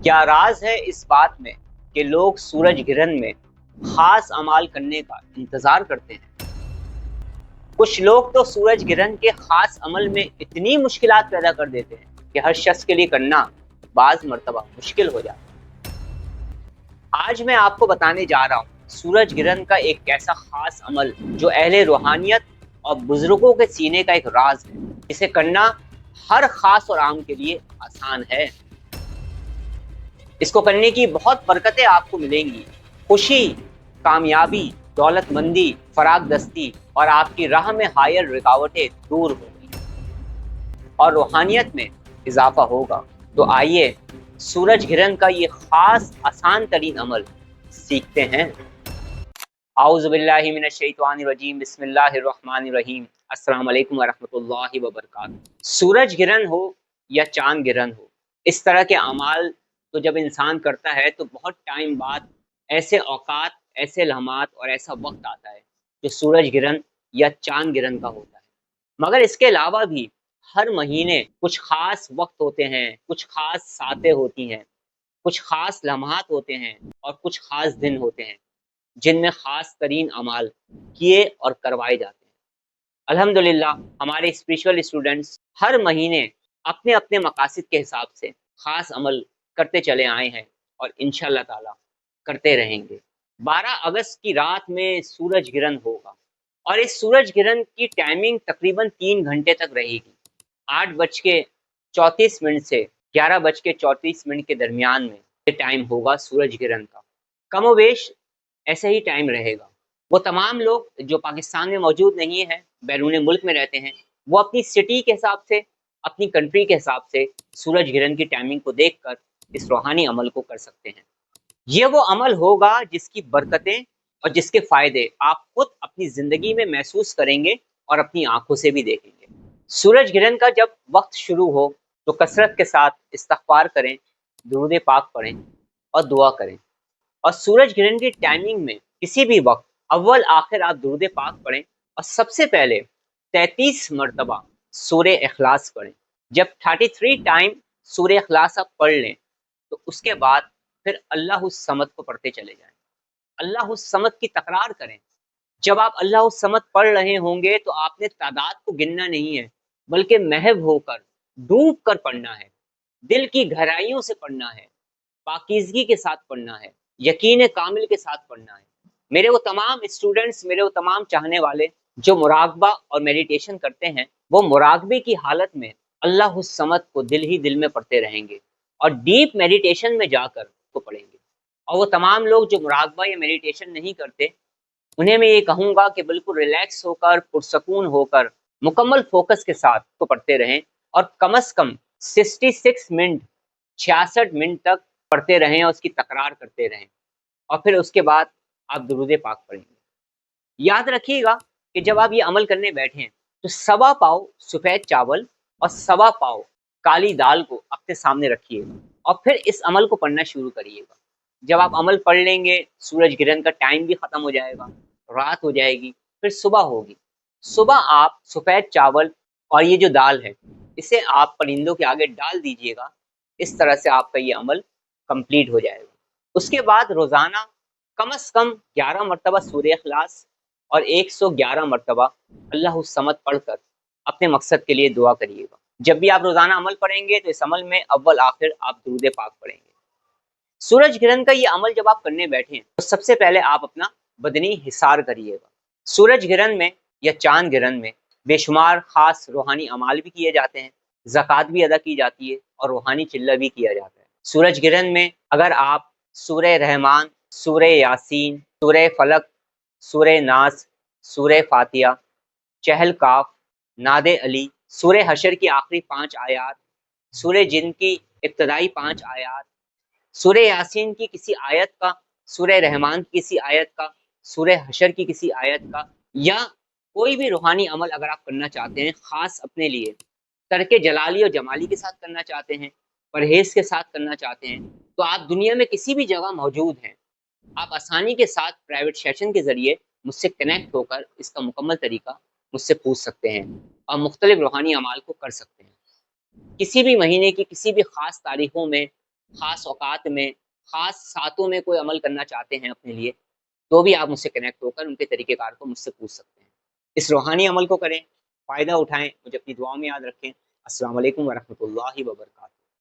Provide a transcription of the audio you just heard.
کیا راز ہے اس بات میں کہ لوگ سورج گرہن میں خاص اعمال کرنے کا انتظار کرتے ہیں؟ کچھ لوگ تو سورج گرہن کے خاص عمل میں اتنی مشکلات پیدا کر دیتے ہیں کہ ہر شخص کے لیے کرنا بعض مرتبہ مشکل ہو جاتا ہے۔ آج میں آپ کو بتانے جا رہا ہوں سورج گرہن کا ایک ایسا خاص عمل جو اہل روحانیت اور بزرگوں کے سینے کا ایک راز ہے، جسے کرنا ہر خاص اور عام کے لیے آسان ہے۔ اس کو کرنے کی بہت برکتیں آپ کو ملیں گی، خوشی، کامیابی، دولت مندی، فراغ دستی، اور آپ کی راہ میں حائل رکاوٹیں دور ہوں گی اور روحانیت میں اضافہ ہوگا۔ تو آئیے سورج گرہن کا یہ خاص آسان ترین عمل سیکھتے ہیں۔ اعوذ باللہ من الشیطان الرجیم، بسم اللہ الرحمن الرحیم۔ السلام علیکم ورحمۃ اللہ وبرکاتہ۔ سورج گرہن ہو یا چاند گرہن ہو، اس طرح کے اعمال تو جب انسان کرتا ہے تو بہت ٹائم بعد ایسے اوقات، ایسے لمحات اور ایسا وقت آتا ہے جو سورج گرہن یا چاند گرہن کا ہوتا ہے۔ مگر اس کے علاوہ بھی ہر مہینے کچھ خاص وقت ہوتے ہیں، کچھ خاص ساعتیں ہوتی ہیں، کچھ خاص لمحات ہوتے ہیں اور کچھ خاص دن ہوتے ہیں جن میں خاص ترین اعمال کیے اور کروائے جاتے ہیں۔ الحمدللہ ہمارے اسپریچول اسٹوڈنٹس ہر مہینے اپنے اپنے مقاصد کے حساب سے خاص عمل کرتے چلے آئے ہیں اور انشاءاللہ تعالی کرتے رہیں گے۔ 12 اگست کی رات میں سورج گرہن ہوگا اور اس سورج گرہن کی ٹائمنگ تقریباً 3 گھنٹے تک رہے گی۔ 8:34 سے 11:34 کے درمیان میں یہ ٹائم ہوگا سورج گرہن کا۔ کم و بیش ایسے ہی ٹائم رہے گا۔ وہ تمام لوگ جو پاکستان میں موجود نہیں ہیں، بیرون ملک میں رہتے ہیں، وہ اپنی سٹی کے حساب سے، اپنی کنٹری کے حساب سے سورج گرہن کی ٹائمنگ کو دیکھ کر اس روحانی عمل کو کر سکتے ہیں۔ یہ وہ عمل ہوگا جس کی برکتیں اور جس کے فائدے آپ خود اپنی زندگی میں محسوس کریں گے اور اپنی آنکھوں سے بھی دیکھیں گے۔ سورج گرہن کا جب وقت شروع ہو تو کثرت کے ساتھ استغفار کریں، درود پاک پڑھیں اور دعا کریں، اور سورج گرہن کی ٹائمنگ میں کسی بھی وقت اول آخر آپ درود پاک پڑھیں اور سب سے پہلے 33 مرتبہ سورہ اخلاص پڑھیں۔ جب 33 ٹائم سورہ اخلاص آپ پڑھ لیں تو اس کے بعد پھر اللہ الصمد کو پڑھتے چلے جائیں۔ اللہ الصمد کی تکرار کریں۔ جب آپ اللہ الصمد پڑھ رہے ہوں گے تو آپ نے تعداد کو گننا نہیں ہے، بلکہ محو ہو کر، ڈوب کر پڑھنا ہے، دل کی گہرائیوں سے پڑھنا ہے، پاکیزگی کے ساتھ پڑھنا ہے، یقین کامل کے ساتھ پڑھنا ہے۔ میرے وہ تمام اسٹوڈنٹس، میرے وہ تمام چاہنے والے جو مراقبہ اور میڈیٹیشن کرتے ہیں، وہ مراقبے کی حالت میں اللہ الصمد کو دل ہی دل میں پڑھتے رہیں گے اور ڈیپ میڈیٹیشن میں جا کر کو پڑھیں گے۔ اور وہ تمام لوگ جو مراقبہ یا میڈیٹیشن نہیں کرتے، انہیں میں یہ کہوں گا کہ بالکل ریلیکس ہو کر، پرسکون ہو کر، مکمل فوکس کے ساتھ کو پڑھتے رہیں اور کم از کم 66 منٹ 66 منٹ تک پڑھتے رہیں اور اس کی تکرار کرتے رہیں، اور پھر اس کے بعد آپ درود پاک پڑھیں گے۔ یاد رکھیے گا کہ جب آپ یہ عمل کرنے بیٹھیں تو 1.25 پاؤ سفید چاول اور 1.25 پاؤ کالی دال کو اپنے سامنے رکھیے گا اور پھر اس عمل کو پڑھنا شروع کریے گا۔ جب آپ عمل پڑھ لیں گے، سورج گرہن کا ٹائم بھی ختم ہو جائے گا، رات ہو جائے گی، پھر صبح ہوگی۔ صبح آپ سفید چاول اور یہ جو دال ہے اسے آپ پرندوں کے آگے ڈال دیجئے گا۔ اس طرح سے آپ کا یہ عمل کمپلیٹ ہو جائے گا۔ اس کے بعد روزانہ کم از کم 11 مرتبہ سورہ اخلاص اور 111 مرتبہ اللہ الصمد پڑھ کر اپنے مقصد کے لیے دعا کریے گا۔ جب بھی آپ روزانہ عمل پڑھیں گے تو اس عمل میں اول آخر آپ درود پاک پڑھیں گے۔ سورج گرہن کا یہ عمل جب آپ کرنے بیٹھیں تو سب سے پہلے آپ اپنا بدنی حصار کریے گا۔ سورج گرہن میں یا چاند گرہن میں بے شمار خاص روحانی اعمال بھی کیے جاتے ہیں، زکوٰۃ بھی ادا کی جاتی ہے اور روحانی چلہ بھی کیا جاتا ہے۔ سورج گرہن میں اگر آپ سورہ رحمان، سورہ یاسین، سورہ فلق، سورہ ناس، سورہ فاتحہ، چہل کاف، ناد علی، سورہ حشر کی آخری 5 آیات، سورہ جن کی ابتدائی 5 آیات، سورہ یاسین کی کسی آیت کا، سورہ رحمان کی کسی آیت کا، سورہ حشر کی کسی آیت کا، یا کوئی بھی روحانی عمل اگر آپ کرنا چاہتے ہیں خاص اپنے لیے، ترک جلالی اور جمالی کے ساتھ کرنا چاہتے ہیں، پرہیز کے ساتھ کرنا چاہتے ہیں، تو آپ دنیا میں کسی بھی جگہ موجود ہیں، آپ آسانی کے ساتھ پرائیویٹ سیشن کے ذریعے مجھ سے کنیکٹ ہو کر اس کا مکمل طریقہ مجھ سے پوچھ سکتے ہیں اور مختلف روحانی اعمال کو کر سکتے ہیں۔ کسی بھی مہینے کی کسی بھی خاص تاریخوں میں خاص اوقات میں، خاص ساتوں میں کوئی عمل کرنا چاہتے ہیں اپنے لیے، تو بھی آپ مجھ سے کنیکٹ ہو کر ان کے طریقہ کار کو مجھ سے پوچھ سکتے ہیں۔ اس روحانی عمل کو کریں، فائدہ اٹھائیں، مجھے اپنی دعاؤں میں یاد رکھیں۔ السلام علیکم ورحمۃ اللہ وبرکاتہ۔